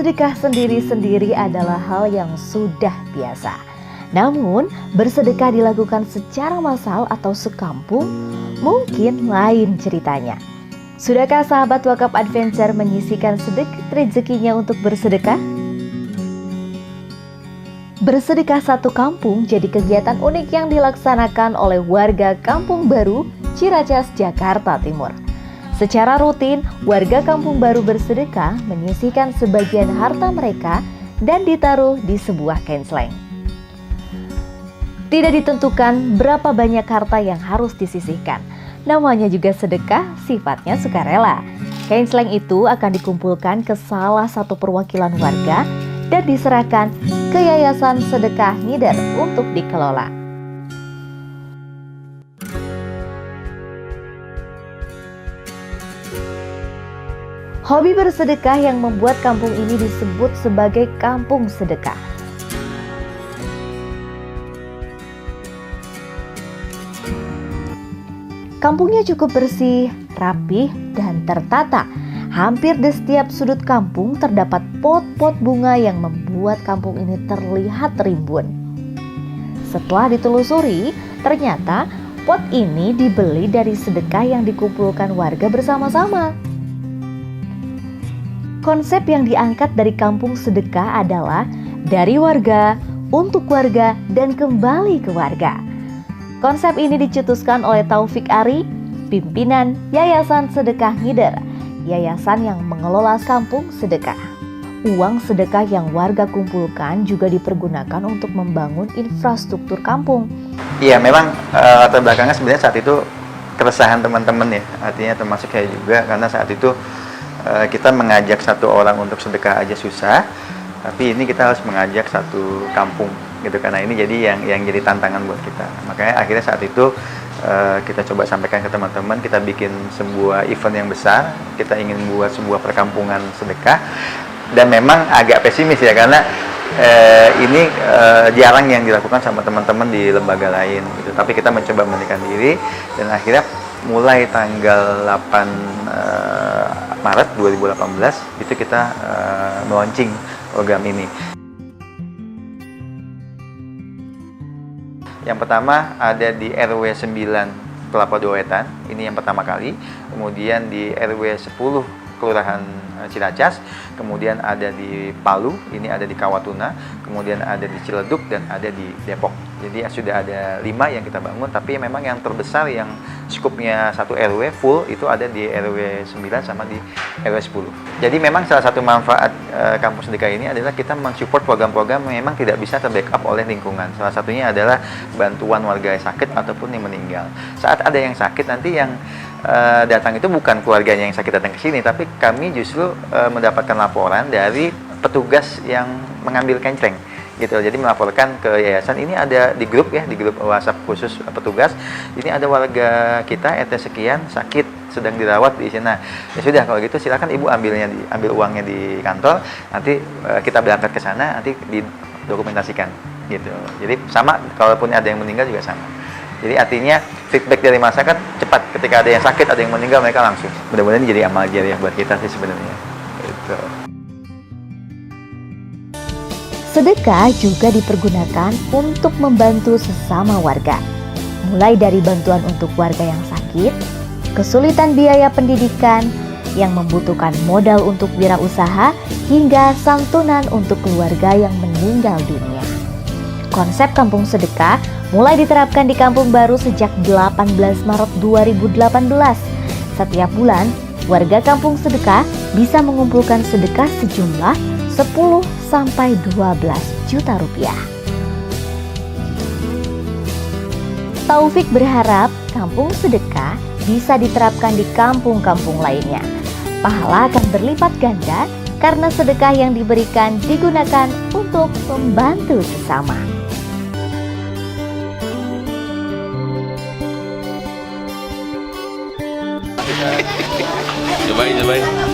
Bersedekah sendiri-sendiri adalah hal yang sudah biasa. Namun, bersedekah dilakukan secara massal atau sekampung mungkin lain ceritanya. Sudahkah sahabat Wakaf Adventure menyisihkan sedikit rezekinya untuk bersedekah? Bersedekah satu kampung jadi kegiatan unik yang dilaksanakan oleh warga Kampung Baru, Ciracas, Jakarta Timur. Secara rutin, warga Kampung Baru bersedekah menyisihkan sebagian harta mereka dan ditaruh di sebuah kenslang. Tidak ditentukan berapa banyak harta yang harus disisihkan. Namanya juga sedekah, sifatnya sukarela. Kenslang itu akan dikumpulkan ke salah satu perwakilan warga dan diserahkan ke Yayasan Sedekah Ngider untuk dikelola. Hobi bersedekah yang membuat kampung ini disebut sebagai kampung sedekah. Kampungnya cukup bersih, rapih, dan tertata. Hampir di setiap sudut kampung terdapat pot-pot bunga yang membuat kampung ini terlihat rimbun. Setelah ditelusuri, ternyata pot ini dibeli dari sedekah yang dikumpulkan warga bersama-sama. Konsep yang diangkat dari kampung sedekah adalah dari warga, untuk warga, dan kembali ke warga. Konsep ini dicetuskan oleh Taufik Ari, pimpinan Yayasan Sedekah Ngider, yayasan yang mengelola kampung sedekah. Uang sedekah yang warga kumpulkan juga dipergunakan untuk membangun infrastruktur kampung. Iya, memang latar belakangnya sebenarnya saat itu keresahan teman-teman ya, artinya termasuk saya juga, karena saat itu kita mengajak satu orang untuk sedekah aja susah, tapi ini kita harus mengajak satu kampung gitu, karena ini jadi yang jadi tantangan buat kita. Makanya akhirnya saat itu kita coba sampaikan ke teman-teman, kita bikin sebuah event yang besar, kita ingin buat sebuah perkampungan sedekah, dan memang agak pesimis ya, karena ini jarang yang dilakukan sama teman-teman di lembaga lain gitu. Tapi kita mencoba memberikan diri, dan akhirnya mulai tanggal 8 Maret 2018 itu kita meluncing program ini. Yang pertama ada di RW 9 Kelapa Dua Wetan, ini yang pertama kali. Kemudian di RW 10 Kelurahan Ciracas, kemudian ada di Palu, ini ada di Kawatuna, kemudian ada di Ciledug, dan ada di Depok. Jadi sudah ada 5 yang kita bangun, tapi memang yang terbesar yang skupnya satu RW full itu ada di RW 9 sama di RW 10. Jadi memang salah satu manfaat kampus sedekah ini adalah kita mensupport program-program yang memang tidak bisa terbackup oleh lingkungan. Salah satunya adalah bantuan warga yang sakit ataupun yang meninggal. Saat ada yang sakit, nanti yang datang itu bukan keluarganya yang sakit datang ke sini, tapi kami justru mendapatkan laporan dari petugas yang mengambil kenceng gitu. Jadi melaporkan ke yayasan, ini ada di grup ya, di grup WhatsApp khusus petugas, ini ada warga kita RT sekian sakit sedang dirawat di sana. Ya sudah, kalau gitu silakan ibu ambil uangnya di kantor, nanti kita berangkat ke sana, nanti didokumentasikan gitu. Jadi sama, kalaupun ada yang meninggal juga sama. Jadi artinya feedback dari masyarakat cepat, ketika ada yang sakit, ada yang meninggal, mereka langsung. Mudah-mudahan ini jadi amal jariah buat kita sih sebenarnya. Gitu. Sedekah juga dipergunakan untuk membantu sesama warga. Mulai dari bantuan untuk warga yang sakit, kesulitan biaya pendidikan, yang membutuhkan modal untuk wirausaha, hingga santunan untuk keluarga yang meninggal dunia. Konsep kampung sedekah mulai diterapkan di Kampung Baru sejak 18 Maret 2018. Setiap bulan, warga kampung sedekah bisa mengumpulkan sedekah sejumlah 10 sampai 12 juta rupiah. Taufik berharap kampung sedekah bisa diterapkan di kampung-kampung lainnya. Pahala akan berlipat ganda karena sedekah yang diberikan digunakan untuk membantu sesama. Cobain.